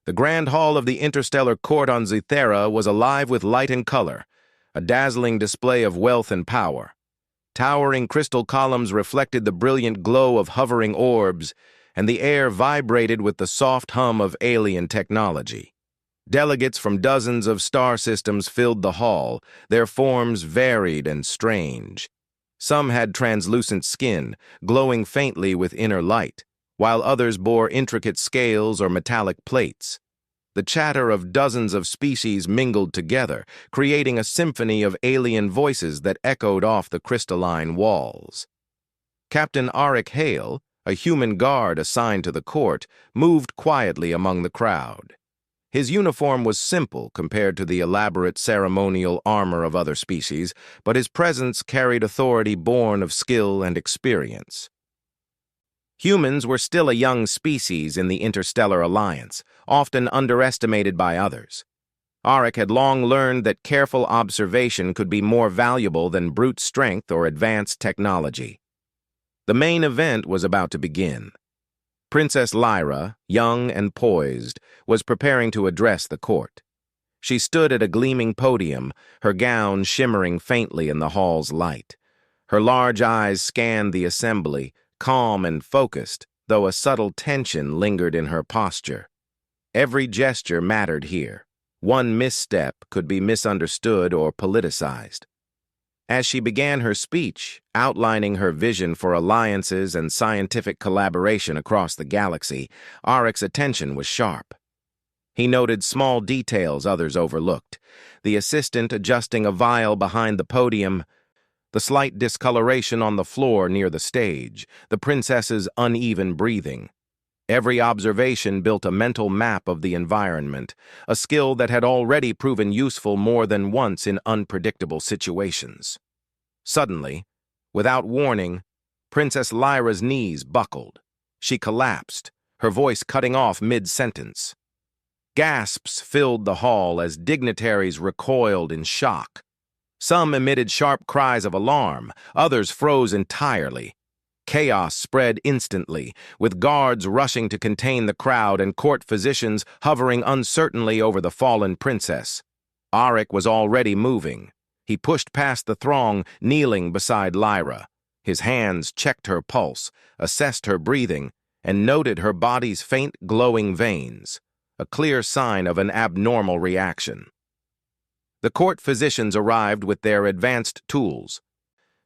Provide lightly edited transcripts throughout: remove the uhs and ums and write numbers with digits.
The grand hall of the interstellar court on Zethera was alive with light and color, a dazzling display of wealth and power. Towering crystal columns reflected the brilliant glow of hovering orbs, and the air vibrated with the soft hum of alien technology. Delegates from dozens of star systems filled the hall, their forms varied and strange. Some had translucent skin, glowing faintly with inner light, while others bore intricate scales or metallic plates. The chatter of dozens of species mingled together, creating a symphony of alien voices that echoed off the crystalline walls. Captain Arik Hale, a human guard assigned to the court, moved quietly among the crowd. His uniform was simple compared to the elaborate ceremonial armor of other species, but his presence carried authority born of skill and experience. Humans were still a young species in the Interstellar Alliance, often underestimated by others. Arik had long learned that careful observation could be more valuable than brute strength or advanced technology. The main event was about to begin. Princess Lyra, young and poised, was preparing to address the court. She stood at a gleaming podium, her gown shimmering faintly in the hall's light. Her large eyes scanned the assembly, calm and focused, though a subtle tension lingered in her posture. Every gesture mattered here. One misstep could be misunderstood or politicized. As she began her speech, outlining her vision for alliances and scientific collaboration across the galaxy, Arik's attention was sharp. He noted small details others overlooked: the assistant adjusting a vial behind the podium, the slight discoloration on the floor near the stage, the princess's uneven breathing. Every observation built a mental map of the environment, a skill that had already proven useful more than once in unpredictable situations. Suddenly, without warning, Princess Lyra's knees buckled. She collapsed, her voice cutting off mid-sentence. Gasps filled the hall as dignitaries recoiled in shock. Some emitted sharp cries of alarm, others froze entirely. Chaos spread instantly, with guards rushing to contain the crowd and court physicians hovering uncertainly over the fallen princess. Arik was already moving. He pushed past the throng, kneeling beside Lyra. His hands checked her pulse, assessed her breathing, and noted her body's faint glowing veins, a clear sign of an abnormal reaction. The court physicians arrived with their advanced tools,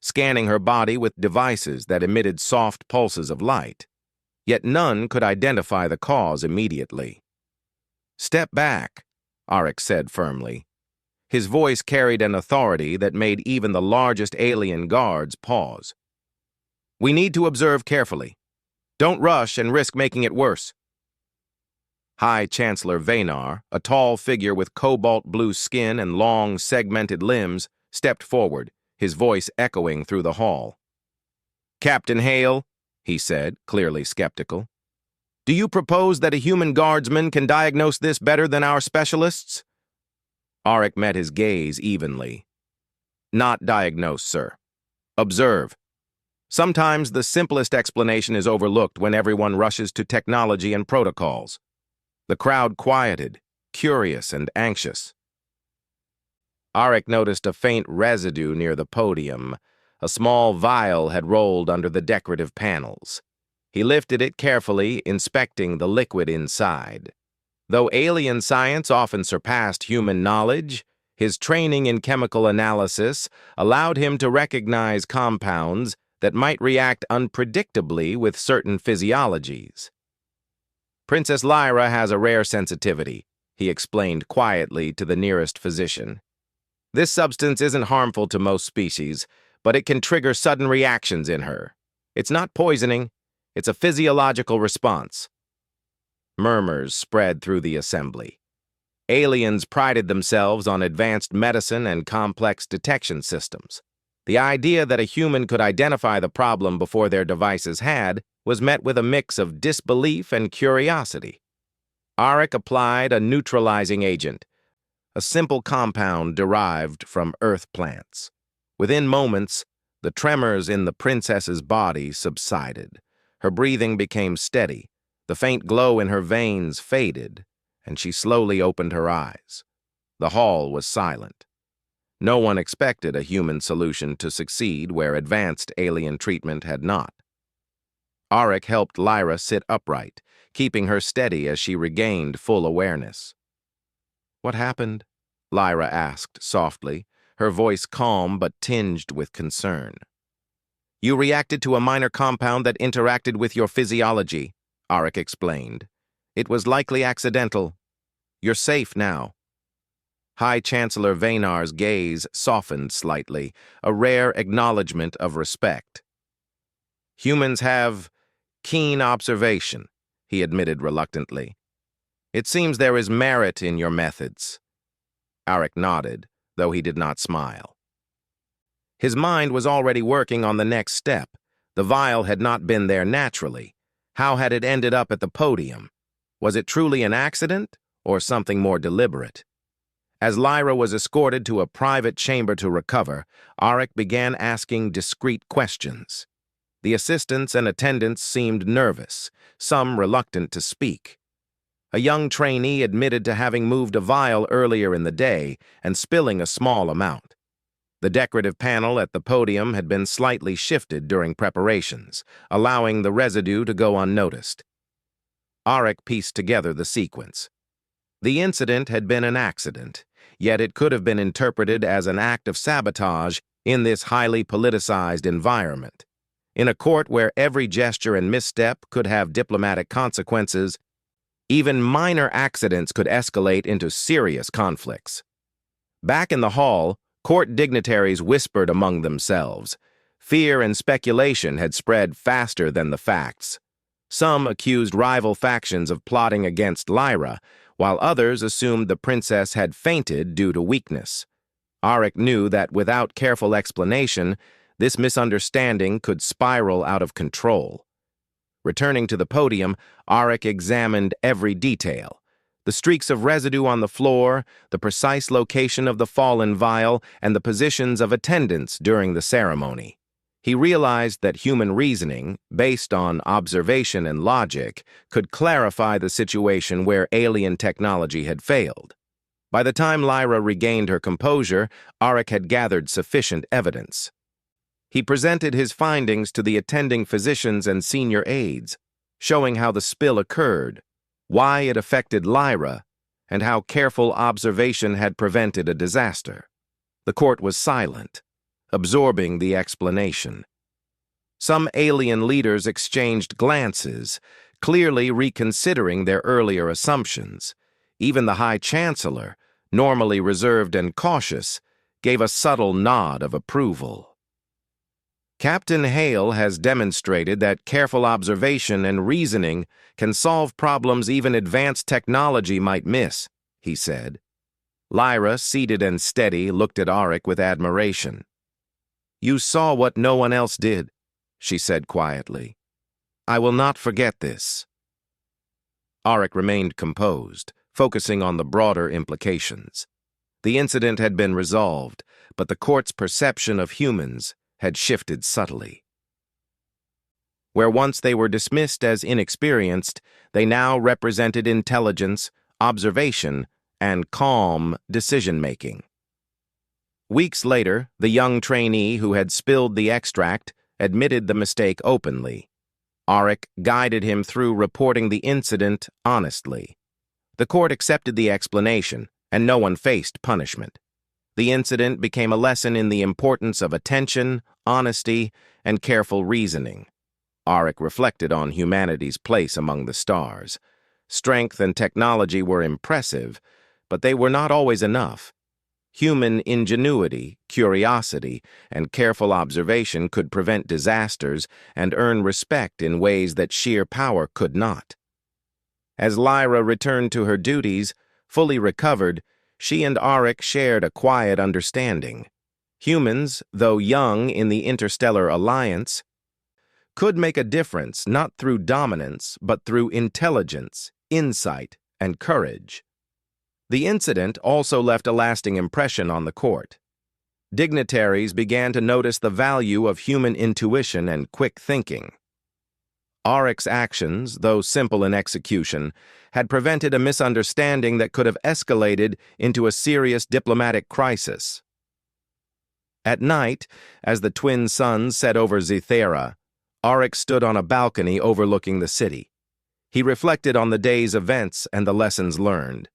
scanning her body with devices that emitted soft pulses of light. Yet none could identify the cause immediately. "Step back," Arik said firmly. His voice carried an authority that made even the largest alien guards pause. "We need to observe carefully. Don't rush and risk making it worse." High Chancellor Vaynar, a tall figure with cobalt-blue skin and long, segmented limbs, stepped forward, his voice echoing through the hall. "Captain Hale," he said, clearly skeptical, "do you propose that a human guardsman can diagnose this better than our specialists?" Arik met his gaze evenly. "Not diagnose, sir. Observe. Sometimes the simplest explanation is overlooked when everyone rushes to technology and protocols." The crowd quieted, curious and anxious. Arik noticed a faint residue near the podium. A small vial had rolled under the decorative panels. He lifted it carefully, inspecting the liquid inside. Though alien science often surpassed human knowledge, his training in chemical analysis allowed him to recognize compounds that might react unpredictably with certain physiologies. "Princess Lyra has a rare sensitivity," he explained quietly to the nearest physician. "This substance isn't harmful to most species, but it can trigger sudden reactions in her. It's not poisoning, it's a physiological response." Murmurs spread through the assembly. Aliens prided themselves on advanced medicine and complex detection systems. The idea that a human could identify the problem before their devices had was met with a mix of disbelief and curiosity. Arik applied a neutralizing agent, a simple compound derived from earth plants. Within moments, the tremors in the princess's body subsided. Her breathing became steady. The faint glow in her veins faded. and she slowly opened her eyes. The hall was silent. No one expected a human solution to succeed where advanced alien treatment had not. Auric helped Lyra sit upright, keeping her steady as she regained full awareness. "What happened?" Lyra asked softly, her voice calm but tinged with concern. "You reacted to a minor compound that interacted with your physiology," Auric explained. "It was likely accidental. You're safe now." High Chancellor Vaynar's gaze softened slightly, a rare acknowledgement of respect. "Humans have keen observation," he admitted reluctantly. "It seems there is merit in your methods." Auric nodded, though he did not smile. His mind was already working on the next step. The vial had not been there naturally. How had it ended up at the podium? Was it truly an accident, or something more deliberate? As Lyra was escorted to a private chamber to recover, Auric began asking discreet questions. The assistants and attendants seemed nervous, some reluctant to speak. A young trainee admitted to having moved a vial earlier in the day and spilling a small amount. The decorative panel at the podium had been slightly shifted during preparations, allowing the residue to go unnoticed. Auric pieced together the sequence. The incident had been an accident, yet it could have been interpreted as an act of sabotage in this highly politicized environment. In a court where every gesture and misstep could have diplomatic consequences, even minor accidents could escalate into serious conflicts. Back in the hall, court dignitaries whispered among themselves. Fear and speculation had spread faster than the facts. Some accused rival factions of plotting against Lyra, while others assumed the princess had fainted due to weakness. Auric knew that without careful explanation, this misunderstanding could spiral out of control. Returning to the podium, Auric examined every detail. The streaks of residue on the floor, the precise location of the fallen vial, and the positions of attendants during the ceremony. He realized that human reasoning, based on observation and logic, could clarify the situation where alien technology had failed. By the time Lyra regained her composure, Auric had gathered sufficient evidence. He presented his findings to the attending physicians and senior aides, showing how the spill occurred, why it affected Lyra, and how careful observation had prevented a disaster. The court was silent, absorbing the explanation. Some alien leaders exchanged glances, clearly reconsidering their earlier assumptions. Even the High Chancellor, normally reserved and cautious, gave a subtle nod of approval. "Captain Hale has demonstrated that careful observation and reasoning can solve problems even advanced technology might miss," he said. Lyra, seated and steady, looked at Auric with admiration. "You saw what no one else did," she said quietly. "I will not forget this." Auric remained composed, focusing on the broader implications. The incident had been resolved, but the court's perception of humans had shifted subtly. Where once they were dismissed as inexperienced, they now represented intelligence, observation, and calm decision-making. Weeks later, the young trainee who had spilled the extract admitted the mistake openly. Auric guided him through reporting the incident honestly. The court accepted the explanation, and no one faced punishment. The incident became a lesson in the importance of attention, honesty, and careful reasoning. Auric reflected on humanity's place among the stars. Strength and technology were impressive, but they were not always enough. Human ingenuity, curiosity, and careful observation could prevent disasters and earn respect in ways that sheer power could not. As Lyra returned to her duties, fully recovered, she and Auric shared a quiet understanding. Humans, though young in the interstellar alliance, could make a difference not through dominance, but through intelligence, insight, and courage. The incident also left a lasting impression on the court. Dignitaries began to notice the value of human intuition and quick thinking. Orcs' actions, though simple in execution, had prevented a misunderstanding that could have escalated into a serious diplomatic crisis. At night, as the twin suns set over Zythera, Orcs stood on a balcony overlooking the city. He reflected on the day's events and the lessons learned.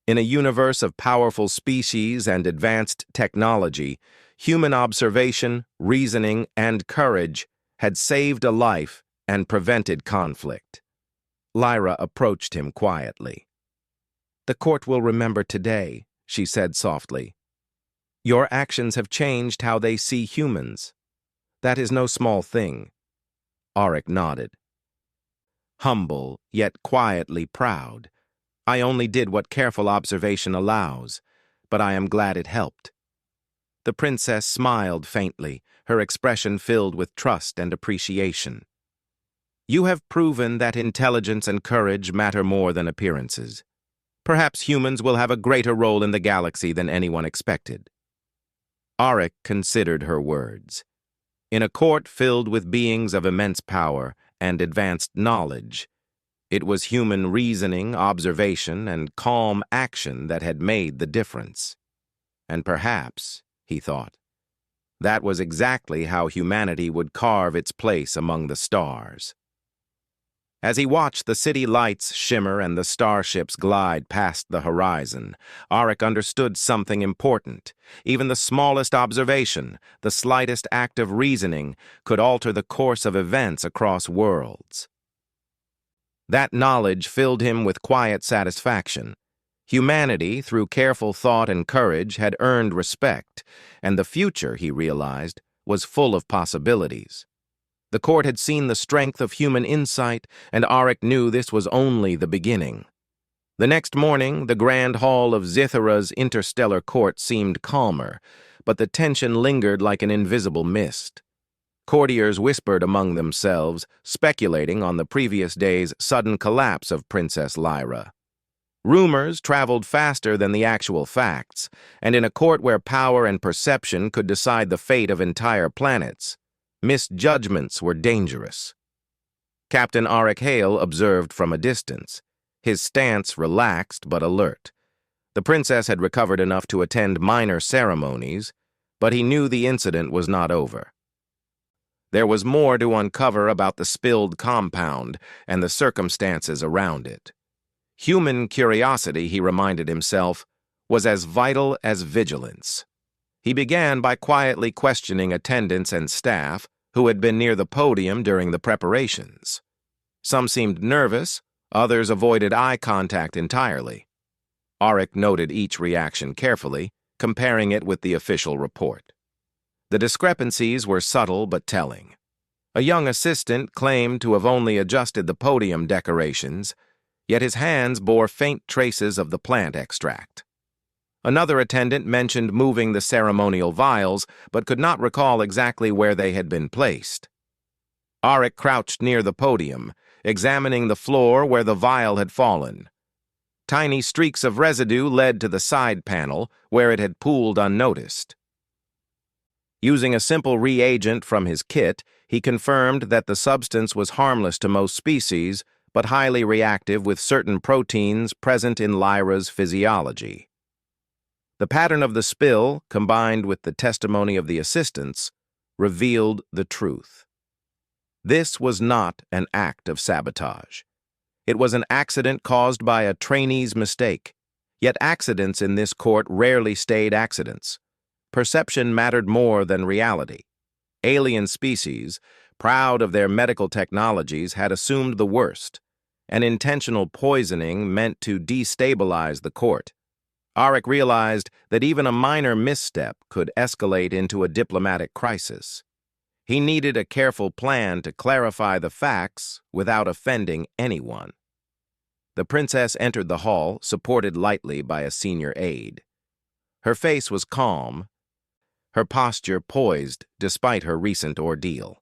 In a universe of powerful species and advanced technology, human observation, reasoning, and courage had saved a life and prevented conflict. Lyra approached him quietly. "The court will remember today," she said softly. "Your actions have changed how they see humans. That is no small thing." Auric nodded. Humble, yet quietly proud. "I only did what careful observation allows, but I am glad it helped." The princess smiled faintly, her expression filled with trust and appreciation. "You have proven that intelligence and courage matter more than appearances. Perhaps humans will have a greater role in the galaxy than anyone expected." Auric considered her words. In a court filled with beings of immense power and advanced knowledge, it was human reasoning, observation, and calm action that had made the difference. And perhaps, he thought, that was exactly how humanity would carve its place among the stars. As he watched the city lights shimmer and the starships glide past the horizon, Auric understood something important. Even the smallest observation, the slightest act of reasoning, could alter the course of events across worlds. That knowledge filled him with quiet satisfaction. Humanity, through careful thought and courage, had earned respect, and the future, he realized, was full of possibilities. The court had seen the strength of human insight, and Auric knew this was only the beginning. The next morning, the grand hall of Zythera's interstellar court seemed calmer, but the tension lingered like an invisible mist. Courtiers whispered among themselves, speculating on the previous day's sudden collapse of Princess Lyra. Rumors traveled faster than the actual facts, and in a court where power and perception could decide the fate of entire planets, misjudgments were dangerous. Captain Auric Hale observed from a distance, his stance relaxed but alert. The princess had recovered enough to attend minor ceremonies, but he knew the incident was not over. There was more to uncover about the spilled compound and the circumstances around it. Human curiosity, he reminded himself, was as vital as vigilance. He began by quietly questioning attendants and staff who had been near the podium during the preparations. Some seemed nervous, others avoided eye contact entirely. Auric noted each reaction carefully, comparing it with the official report. The discrepancies were subtle but telling. A young assistant claimed to have only adjusted the podium decorations, yet his hands bore faint traces of the plant extract. Another attendant mentioned moving the ceremonial vials, but could not recall exactly where they had been placed. Auric crouched near the podium, examining the floor where the vial had fallen. Tiny streaks of residue led to the side panel, where it had pooled unnoticed. Using a simple reagent from his kit, he confirmed that the substance was harmless to most species, but highly reactive with certain proteins present in Lyra's physiology. The pattern of the spill, combined with the testimony of the assistants, revealed the truth. This was not an act of sabotage. It was an accident caused by a trainee's mistake. Yet accidents in this court rarely stayed accidents. Perception mattered more than reality. Alien species, proud of their medical technologies, had assumed the worst. An intentional poisoning meant to destabilize the court. Auric realized that even a minor misstep could escalate into a diplomatic crisis. He needed a careful plan to clarify the facts without offending anyone. The princess entered the hall, supported lightly by a senior aide. Her face was calm, her posture poised despite her recent ordeal.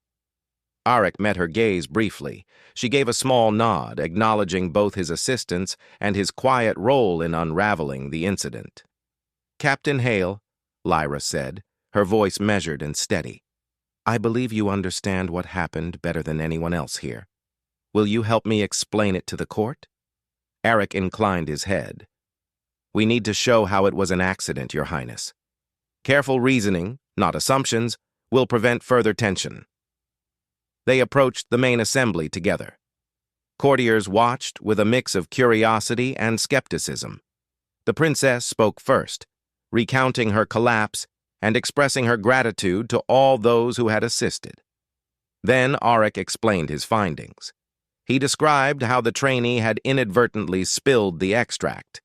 Auric met her gaze briefly. She gave a small nod, acknowledging both his assistance and his quiet role in unraveling the incident. "Captain Hale," Lyra said, her voice measured and steady, "I believe you understand what happened better than anyone else here. Will you help me explain it to the court? Eric inclined his head. We need to show how it was an accident, Your Highness. Careful reasoning, not assumptions, will prevent further tension. They approached the main assembly together. Courtiers watched with a mix of curiosity and skepticism. The princess spoke first, recounting her collapse and expressing her gratitude to all those who had assisted. Then Auric explained his findings. He described how the trainee had inadvertently spilled the extract,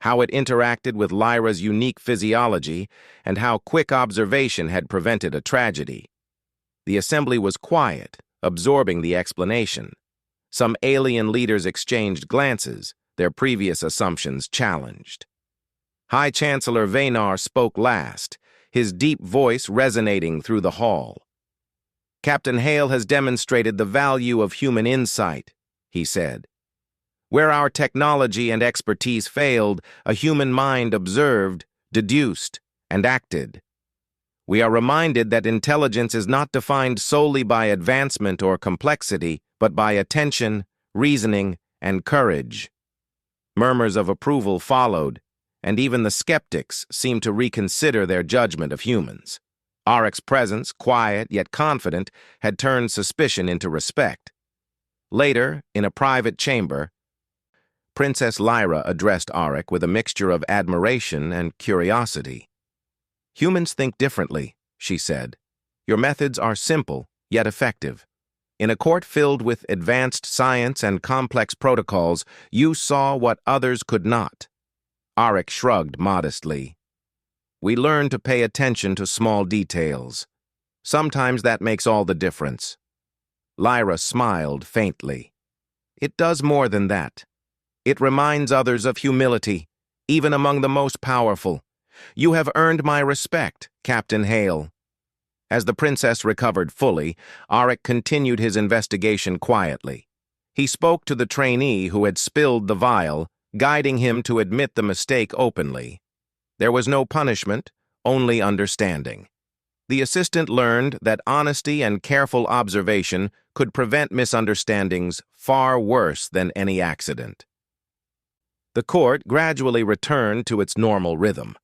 how it interacted with Lyra's unique physiology, and how quick observation had prevented a tragedy. The assembly was quiet, absorbing the explanation. Some alien leaders exchanged glances, their previous assumptions challenged. High Chancellor Vaynar spoke last, his deep voice resonating through the hall. Captain Hale has demonstrated the value of human insight, he said. Where our technology and expertise failed, a human mind observed, deduced, and acted. We are reminded that intelligence is not defined solely by advancement or complexity, but by attention, reasoning, and courage. Murmurs of approval followed, and even the skeptics seemed to reconsider their judgment of humans. Auric's presence, quiet yet confident, had turned suspicion into respect. Later, in a private chamber, Princess Lyra addressed Auric with a mixture of admiration and curiosity. Humans think differently, she said. Your methods are simple, yet effective. In a court filled with advanced science and complex protocols, you saw what others could not. Auric shrugged modestly. We learn to pay attention to small details. Sometimes that makes all the difference. Lyra smiled faintly. It does more than that. It reminds others of humility, even among the most powerful. You have earned my respect, Captain Hale. As the princess recovered fully, Auric continued his investigation quietly. He spoke to the trainee who had spilled the vial, guiding him to admit the mistake openly. There was no punishment, only understanding. The assistant learned that honesty and careful observation could prevent misunderstandings far worse than any accident. The court gradually returned to its normal rhythm,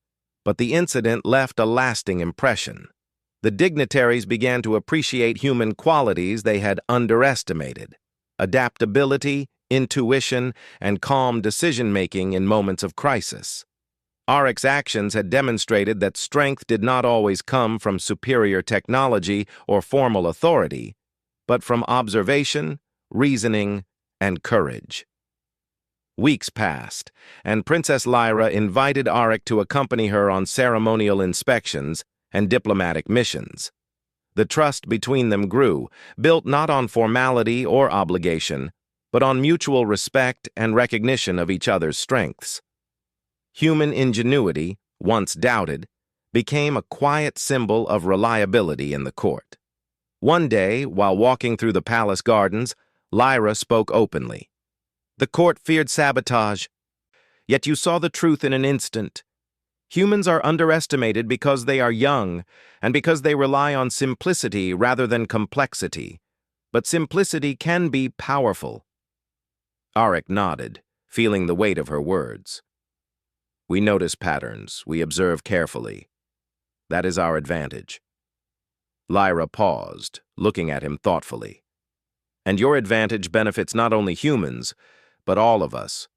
but the incident left a lasting impression. The dignitaries began to appreciate human qualities they had underestimated: adaptability, intuition, and calm decision-making in moments of crisis. Auric's actions had demonstrated that strength did not always come from superior technology or formal authority, but from observation, reasoning, and courage. Weeks passed, and Princess Lyra invited Auric to accompany her on ceremonial inspections and diplomatic missions. The trust between them grew, built not on formality or obligation, but on mutual respect and recognition of each other's strengths. Human ingenuity, once doubted, became a quiet symbol of reliability in the court. One day, while walking through the palace gardens, Lyra spoke openly. The court feared sabotage, yet you saw the truth in an instant. Humans are underestimated because they are young and because they rely on simplicity rather than complexity. But simplicity can be powerful. Auric nodded, feeling the weight of her words. We notice patterns, we observe carefully. That is our advantage. Lyra paused, looking at him thoughtfully. And your advantage benefits not only humans, but all of us.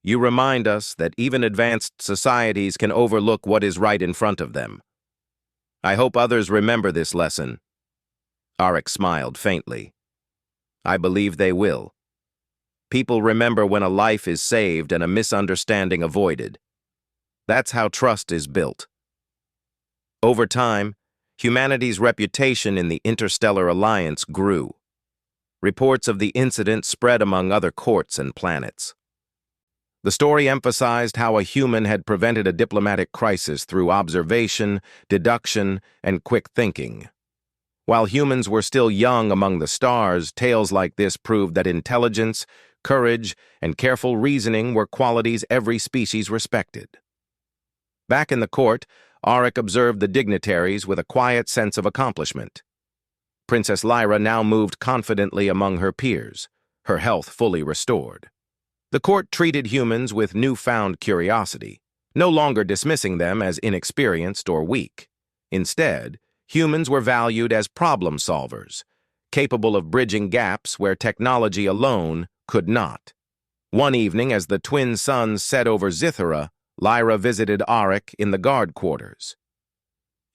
You remind us that even advanced societies can overlook what is right in front of them. I hope others remember this lesson. Auric smiled faintly. I believe they will. People remember when a life is saved and a misunderstanding avoided. That's how trust is built. Over time, humanity's reputation in the Interstellar Alliance grew. Reports of the incident spread among other courts and planets. The story emphasized how a human had prevented a diplomatic crisis through observation, deduction, and quick thinking. While humans were still young among the stars, tales like this proved that intelligence, courage, and careful reasoning were qualities every species respected. Back in the court, Auric observed the dignitaries with a quiet sense of accomplishment. Princess Lyra now moved confidently among her peers. her health fully restored. The court treated humans with newfound curiosity, no longer dismissing them as inexperienced or weak. Instead, humans were valued as problem solvers, capable of bridging gaps where technology alone could not. One evening, as the twin suns set over Zithera, Lyra visited Auric in the guard quarters.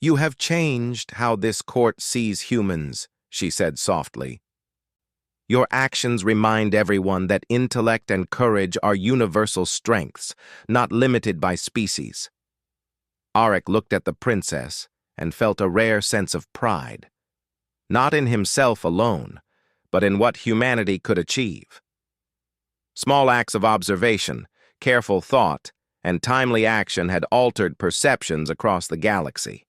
"You have changed how this court sees humans," she said softly. "Your actions remind everyone that intellect and courage are universal strengths, not limited by species." Auric looked at the princess and felt a rare sense of pride, not in himself alone, but in what humanity could achieve. Small acts of observation, careful thought, and timely action had altered perceptions across the galaxy.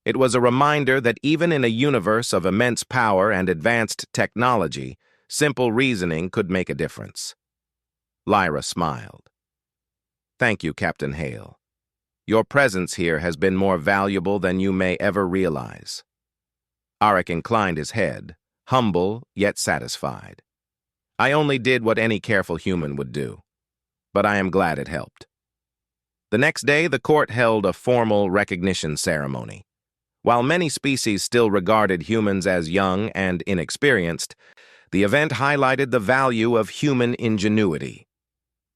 It was a reminder that even in a universe of immense power and advanced technology, simple reasoning could make a difference. Lyra smiled. "Thank you, Captain Hale. Your presence here has been more valuable than you may ever realize." Auric inclined his head, humble yet satisfied. "I only did what any careful human would do, but I am glad it helped." The next day, the court held a formal recognition ceremony. While many species still regarded humans as young and inexperienced, the event highlighted the value of human ingenuity.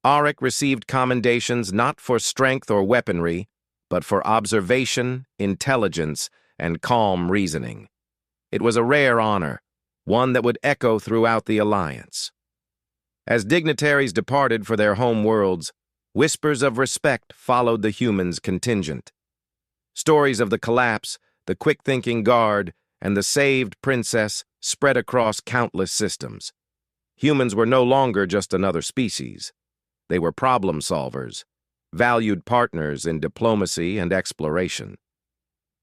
Auric received commendations not for strength or weaponry, but for observation, intelligence, and calm reasoning. It was a rare honor, one that would echo throughout the Alliance. As dignitaries departed for their home worlds, whispers of respect followed the humans' contingent. Stories of the collapse, the quick-thinking guard, and the saved princess spread across countless systems. Humans were no longer just another species. They were problem solvers, valued partners in diplomacy and exploration.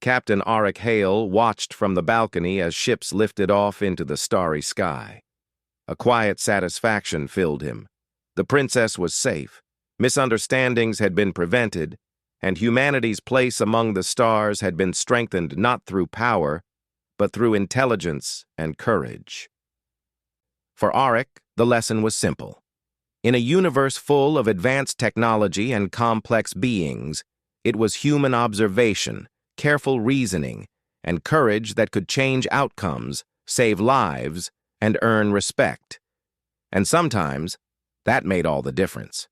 Captain Auric Hale watched from the balcony as ships lifted off into the starry sky. A quiet satisfaction filled him. The princess was safe, misunderstandings had been prevented, and humanity's place among the stars had been strengthened not through power, but through intelligence and courage. For Auric, the lesson was simple. In a universe full of advanced technology and complex beings, it was human observation, careful reasoning, and courage that could change outcomes, save lives, and earn respect. And sometimes, that made all the difference.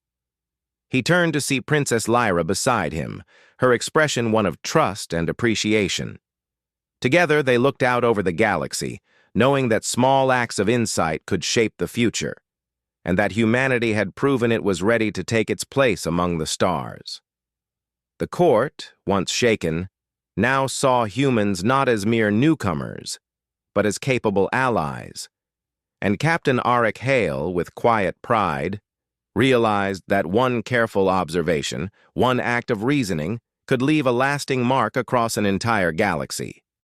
He turned to see Princess Lyra beside him, her expression one of trust and appreciation. Together, they looked out over the galaxy, knowing that small acts of insight could shape the future, and that humanity had proven it was ready to take its place among the stars. The court, once shaken, now saw humans not as mere newcomers, but as capable allies. And Captain Auric Hale, with quiet pride, realized that one careful observation, one act of reasoning, could leave a lasting mark across an entire galaxy.